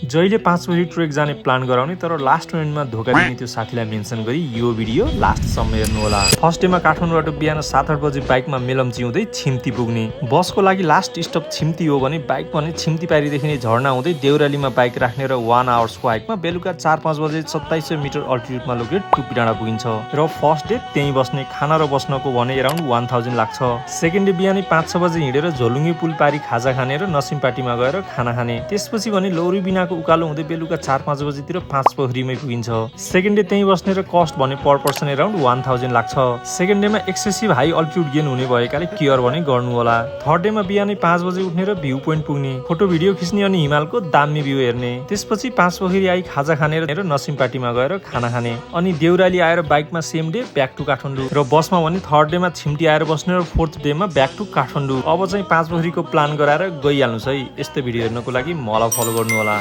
जहिले 5 बजे ट्रेक जाने प्लान गराउने तर लास्ट मिनेटमा धोका दिने त्यो साथीलाई मेन्सन गरी यो भिडियो लास्टसम्म हेर्नु होला। फर्स्ट डेमा काठमाडौँबाट बिहान 7-8 बजे बाइकमा मेलम्ची हुँदै छिम्ती पुग्ने। बसको लागि लास्ट स्टप छिम्ती हो भने बाइक भने छिम्ती पारीदेखि नै झर्ना हुँदै देउरालीमा बाइक राख्ने र 1 आवर्सको हाइकमा बेलुका 4-5 बजे 2700 मिटर अल्टिट्युडमा लोकेट टुपी डाँडा पुगिन्छ र फर्स्ट डे त्यहीँ बस्ने, खाना र बस्नको भने अराउन्ड 1000 लाग्छ। सेकेन्ड डे बिहानै 5-6 बजे हिँडेर झोलुङ्गे पुल पारी खाजा खाने र नसिमपाटीमा गएर खाना खाने। त्यसपछि भने लौरी बिनाको उकालो हुँदै बेलुका 4-5 बजेतिर 5 पोखरीमै पुगिन्छ। सेकेन्ड डे त्यहीँ बस्ने र कस्ट भने पर पर्सन अराउन्ड 1000 लाग्छ। सेकेन्ड डेमा एक्सेसिभ हाई अल्टिट्युड गेन हुने भएकाले केयर भने गर्नु होला। थर्ड डेमा बिहानै 5 बजे उठ्ने र भ्यू पोइन्ट पुग्ने, फोटो भिडियो खिच्ने अनि हिमालको दामी भ्यू हेर्ने। त्यसपछि 5 पोखरी आई खाजा खाने र नसिमपाटीमा गएर खाना खाने अनि देउराली आएर बाइकमा same day back to Kathmandu र बसमा भने थर्ड डेमा छिम्टी आएर बस्ने र फोर्थ डेमा ब्याक टु काठमाडौँ। अब चाहिँ 5 पोखरीको प्लान गराएर गइहाल्नुस् है। यस्तो भिडियो हेर्नको लागि मलाई फलो गर्नु होला।